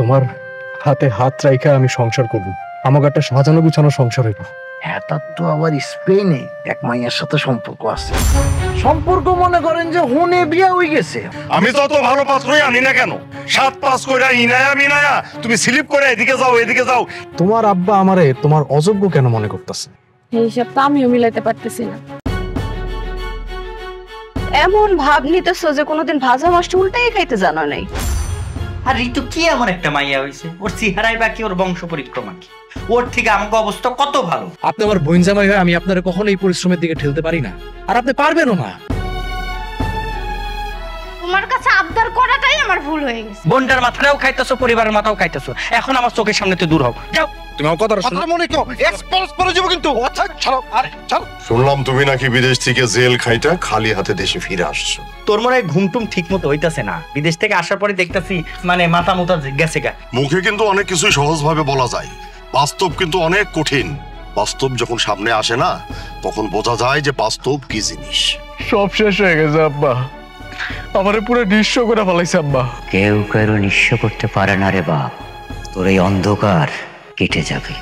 তোমার হাতে হাত রাইখা আমি সংসার করব, আমাকে একটা সাজানো গুছানো সংসার হইব। হ্যাঁ, তার তো আবার স্পেনে এক মাইয়ার সাথে সম্পর্ক আছে। সম্পর্ক মনে করেন যে হুনে বিয়া হয়ে গেছে। আমি তত ভালো পাত্রই আনি না কেন, 7-5 কইরা ইনায়া মিনায়া তুমি স্লিপ করে এদিকে যাও এদিকে যাও। তোমার আব্বা আমারে তোমার অযোগ্য কেন মনে করতেছে? এই সব তো আমিও মিলাইতে পারতেছি না। এমন ভাব নিতেছো যে কোনোদিন ভাজা মাছটা উল্টাই খাইতে জানো নাই। আর ঋতু কি এমন একটা মাইয়া হইছে, ওর চেহারাই বাকি ওর বংশ পরিক্রমা কি, ওর থেকে আমাকে অবস্থা কত ভালো। আপনি আমার বোন জামাই হয়ে আমি আপনার কখনো এই পরিশ্রমের দিকে ঠেলতে পারি না, আর আপনি পারবেনও না। তোমার কাছে আবদার করাটাই আমার ভুল হয়ে গেছে। বোনটার মাথাটাও খাইতেছো, পরিবারের মাথাও খাইতেছো, এখন আমার চোখের সামনে তো দূর হও, যাও। তুমি আমার কথাটা শোনো। মনে কেউ এক্সপোজ করে যাবো কিন্তু। আচ্ছা ছাড়ো, আরে ছাড়ো। শুনলাম তুমি নাকি বিদেশ থেকে জেল খাইটা খালি হাতে দেশে ফিরে আসছো। তোর মনে হয় ঘুমটুম ঠিক মতো হইতাছে না, বিদেশ থেকে আসার পরে দেখতাছি মানে মাথা মুথা গেছে গা। মুখে কিন্তু অনেক কিছু সহজভাবে বলা যায়, বাস্তব কিন্তু অনেক কঠিন। বাস্তব যখন সামনে আসে না, তখন বোঝা যায় যে বাস্তব কি জিনিস। সব শেষ হয়ে গেছে আব্বা, আমারে পুরো নিঃস্ব করে ফেলাইছে আব্বা। কেউ কারো নিঃস্ব করতে পারে না রে বাপ, তোর এই অন্ধকার কেটে যাবে।